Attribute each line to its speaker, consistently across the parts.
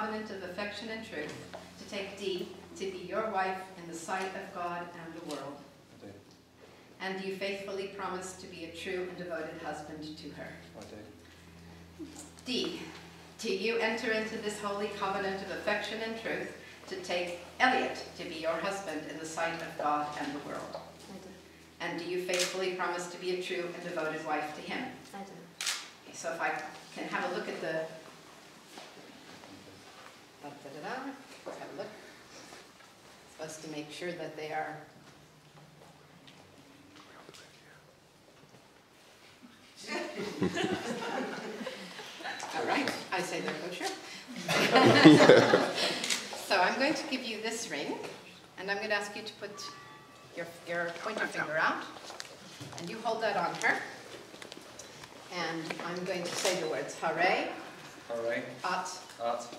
Speaker 1: covenant of affection and truth to take Dee to be your wife in the sight of God and the world?
Speaker 2: I do.
Speaker 1: And do you faithfully promise to be a true and devoted husband to her?
Speaker 2: I do.
Speaker 1: Dee, do you enter into this holy covenant of affection and truth to take Elliot to be your husband in the sight of God and the world?
Speaker 3: I do.
Speaker 1: And do you faithfully promise to be a true and devoted wife to him?
Speaker 3: I do.
Speaker 1: Okay, so if I can have a look at the... Let's have a look. Supposed to make sure that they are... All right, I say they're kosher. So I'm going to give you this ring, and I'm going to ask you to put your pointer finger out, and you hold that on her. And I'm going to say the words Hare,
Speaker 2: Hare,
Speaker 1: At,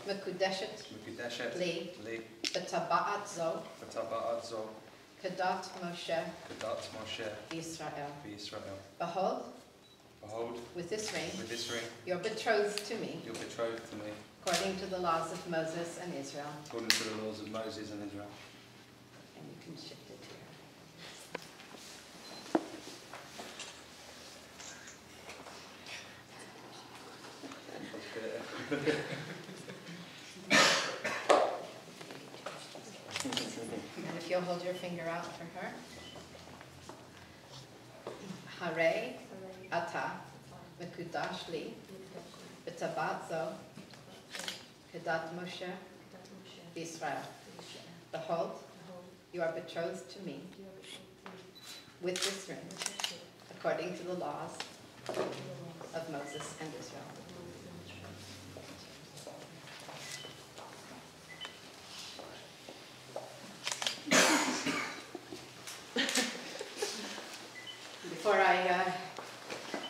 Speaker 1: Mekudeshet,
Speaker 2: Mekudeshet,
Speaker 1: Li,
Speaker 2: Li,
Speaker 1: B'Taba'at Zo,
Speaker 2: B'Taba'at Zo,
Speaker 1: Kedat Moshe,
Speaker 2: Kedat Moshe,
Speaker 1: Israel.
Speaker 2: Israel.
Speaker 1: Behold,
Speaker 2: Behold,
Speaker 1: with this ring,
Speaker 2: you're
Speaker 1: betrothed to me,
Speaker 2: betrothed to me,
Speaker 1: according to the laws of Moses and Israel.
Speaker 2: according to the laws of Moses and Israel.
Speaker 1: And you can shift it here. And if you'll hold your finger out for her. Hare, Ata, Mekudash Li, B'Tabat Zo, Kedat Moshe, Israel. Behold, you are betrothed to me with this ring, according to the laws of Moses and Israel. Before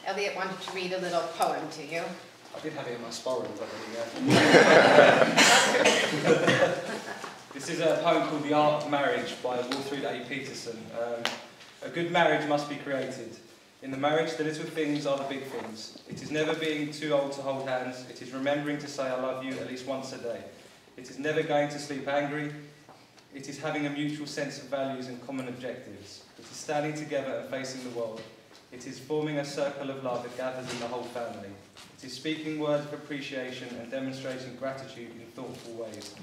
Speaker 1: Elliot wanted to read a little poem to you.
Speaker 2: I did have it in my sparring, but there you go. This is a poem called The Art of Marriage by Walfrid A. Peterson. A good marriage must be created. In the marriage, the little things are the big things. It is never being too old to hold hands. It is remembering to say I love you at least once a day. It is never going to sleep angry. It is having a mutual sense of values and common objectives. It is standing together and facing the world. It is forming a circle of love that gathers in the whole family. It is speaking words of appreciation and demonstrating gratitude in thoughtful ways.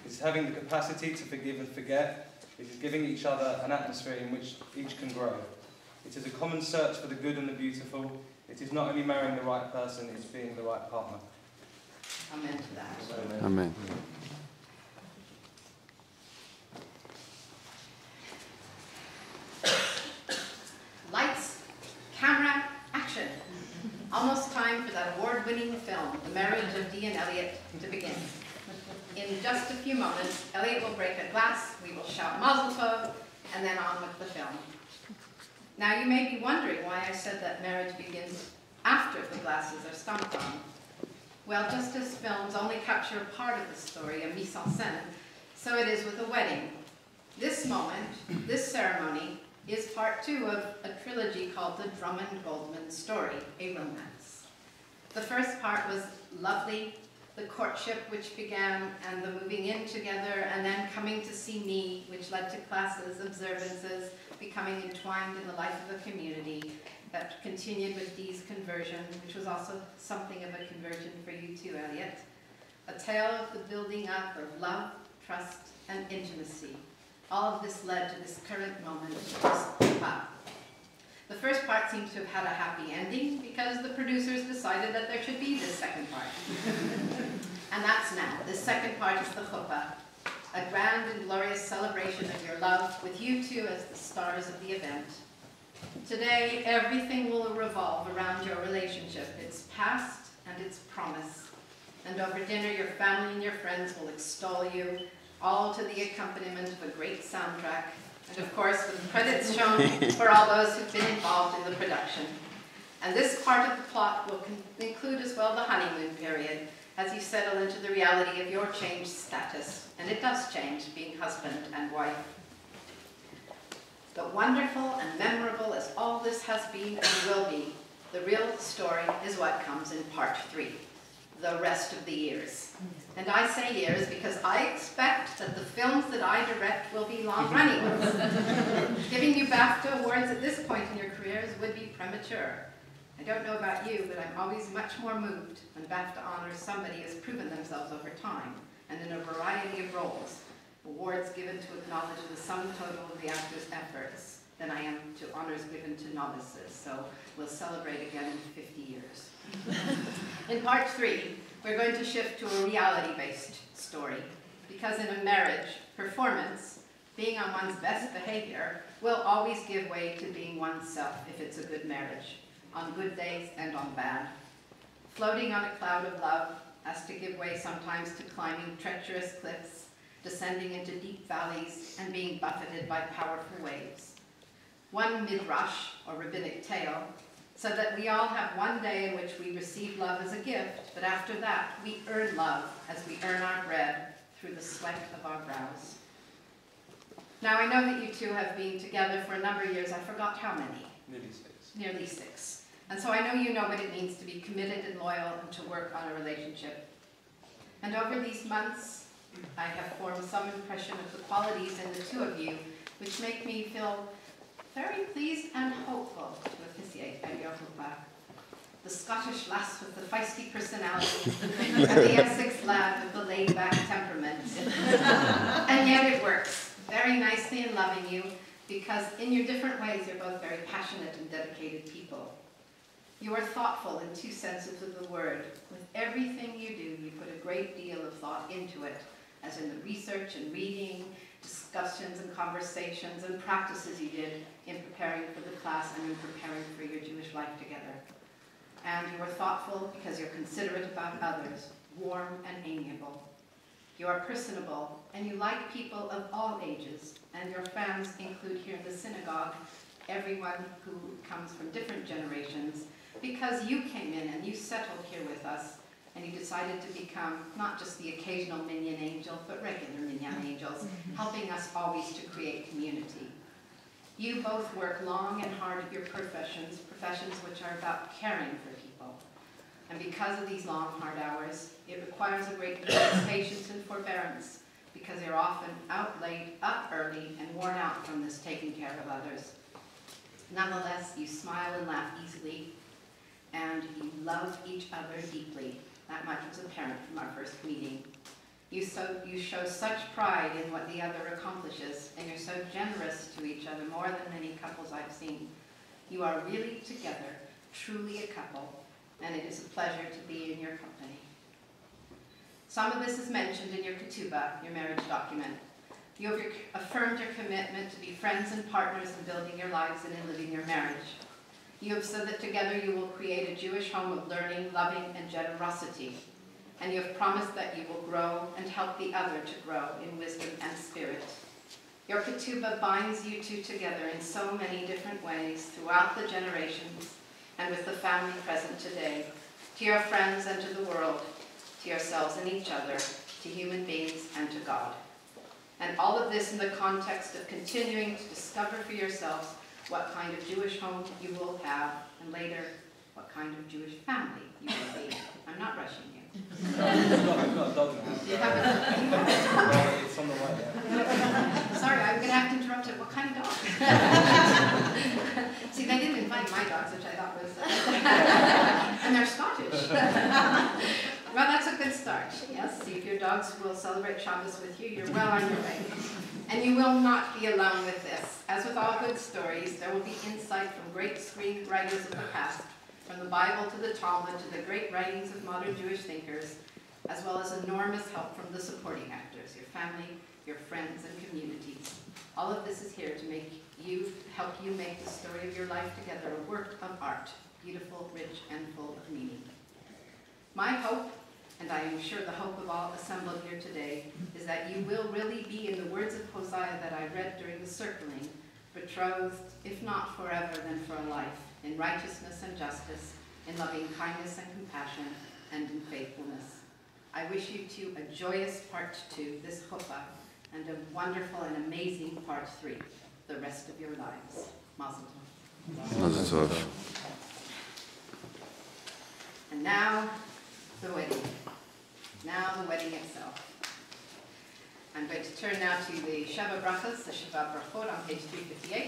Speaker 2: It is having the capacity to forgive and forget. It is giving each other an atmosphere in which each can grow. It is a common search for the good and the beautiful. It is not only marrying the right person, it's being the right partner.
Speaker 1: Amen to that.
Speaker 4: Amen.
Speaker 1: Lights, camera, action. Almost time for that award-winning film, The Marriage of Dee and Elliot, to begin. In just a few moments, Elliot will break a glass, we will shout Mazel Tov, and then on with the film. Now you may be wondering why I said that marriage begins after the glasses are stomped on. Well, just as films only capture a part of the story, a mise en scène, so it is with a wedding. This moment, this ceremony, is part 2 of a trilogy called The Drummond Goldman Story, a romance. The first part was lovely, the courtship which began and the moving in together and then coming to see me, which led to classes, observances, becoming entwined in the life of a community that continued with Dee's conversion, which was also something of a conversion for you too, Elliot. A tale of the building up of love, trust, and intimacy. All of this led to this current moment, this chuppah. The first part seems to have had a happy ending because the producers decided that there should be this second part. And that's now. This second part is the chuppah, a grand and glorious celebration of your love with you two as the stars of the event. Today, everything will revolve around your relationship, its past and its promise. And over dinner, your family and your friends will extol you, all to the accompaniment of a great soundtrack, and of course with credits shown for all those who've been involved in the production. And this part of the plot will include as well the honeymoon period, as you settle into the reality of your changed status, and it does change being husband and wife. But wonderful and memorable as all this has been and will be, the real story is what comes in part 3, the rest of the years. And I say years because I expect that the films that I direct will be long-running ones. Giving you BAFTA awards at this point in your careers would be premature. I don't know about you, but I'm always much more moved when BAFTA honors somebody who has proven themselves over time and in a variety of roles, awards given to acknowledge the sum total of the actor's efforts, than I am to honors given to novices. So we'll celebrate again in 50 years. In part 3, we're going to shift to a reality-based story, because in a marriage, performance, being on one's best behavior, will always give way to being oneself if it's a good marriage, on good days and on bad. Floating on a cloud of love has to give way sometimes to climbing treacherous cliffs, descending into deep valleys, and being buffeted by powerful waves. One midrash, or rabbinic tale, so that we all have one day in which we receive love as a gift, but after that we earn love as we earn our bread through the sweat of our brows. Now I know that you two have been together for a number of years. I forgot how many.
Speaker 2: Nearly 6.
Speaker 1: Nearly 6. And so I know you know what it means to be committed and loyal and to work on a relationship. And over these months, I have formed some impression of the qualities in the two of you, which make me feel very pleased and hopeful to officiate at your chuppah. The Scottish lass with the feisty personality, and the Essex lad with the laid-back temperament. And yet it works very nicely in loving you, because in your different ways you're both very passionate and dedicated people. You are thoughtful in 2 senses of the word. With everything you do, you put a great deal of thought into it, as in the research and reading, discussions and conversations and practices you did in preparing for the class and in preparing for your Jewish life together. And you are thoughtful because you're considerate about others, warm and amiable. You are personable, and you like people of all ages, and your fans include here in the synagogue everyone who comes from different generations, because you came in and you settled here with us, and you decided to become not just the occasional minyan angel, but regular minyan angels, helping us always to create community. You both work long and hard at your professions which are about caring for people. And because of these long, hard hours, it requires a great deal of patience and forbearance, because you're often out late, up early, and worn out from this taking care of others. Nonetheless, you smile and laugh easily, and you love each other deeply. That much was apparent from our first meeting. You show such pride in what the other accomplishes, and you're so generous to each other, more than many couples I've seen. You are really together, truly a couple, and it is a pleasure to be in your company. Some of this is mentioned in your ketubah, your marriage document. You have affirmed your commitment to be friends and partners in building your lives and in living your marriage. You have said that together you will create a Jewish home of learning, loving, and generosity. And you have promised that you will grow and help the other to grow in wisdom and spirit. Your ketubah binds you two together in so many different ways throughout the generations and with the family present today, to your friends and to the world, to yourselves and each other, to human beings and to God. And all of this in the context of continuing to discover for yourselves what kind of Jewish home you will have, and later, what kind of Jewish family you will be. I'm not rushing you.
Speaker 2: I've got a dog in the house.
Speaker 1: You have a dog?
Speaker 2: It's on the way there.
Speaker 1: Sorry, I'm going to have to interrupt it. What kind of dog? See, they didn't invite my dogs, which I thought was... and they're Scottish. Well, that's a good start. Yes, see if your dogs will celebrate Shabbos with you. You're well on your way. And you will not be alone with this. As with all good stories, there will be insight from great screenwriters of the past, from the Bible to the Talmud to the great writings of modern Jewish thinkers, as well as enormous help from the supporting actors, your family, your friends, and communities. All of this is here to help you make the story of your life together a work of art, beautiful, rich, and full of meaning. My hope, and I am sure the hope of all assembled here today, is that you will really be, in the words of Hosea that I read during the circling, betrothed, if not forever, then for a life, in righteousness and justice, in loving kindness and compassion, and in faithfulness. I wish you two a joyous part 2, this chuppah, and a wonderful and amazing part 3, the rest of your lives. Mazel tov.
Speaker 3: Mazel tov.
Speaker 1: And now, the wedding. Now the wedding itself. I'm going to turn now to the Shava Brachas, the Shava Brachot on page 358.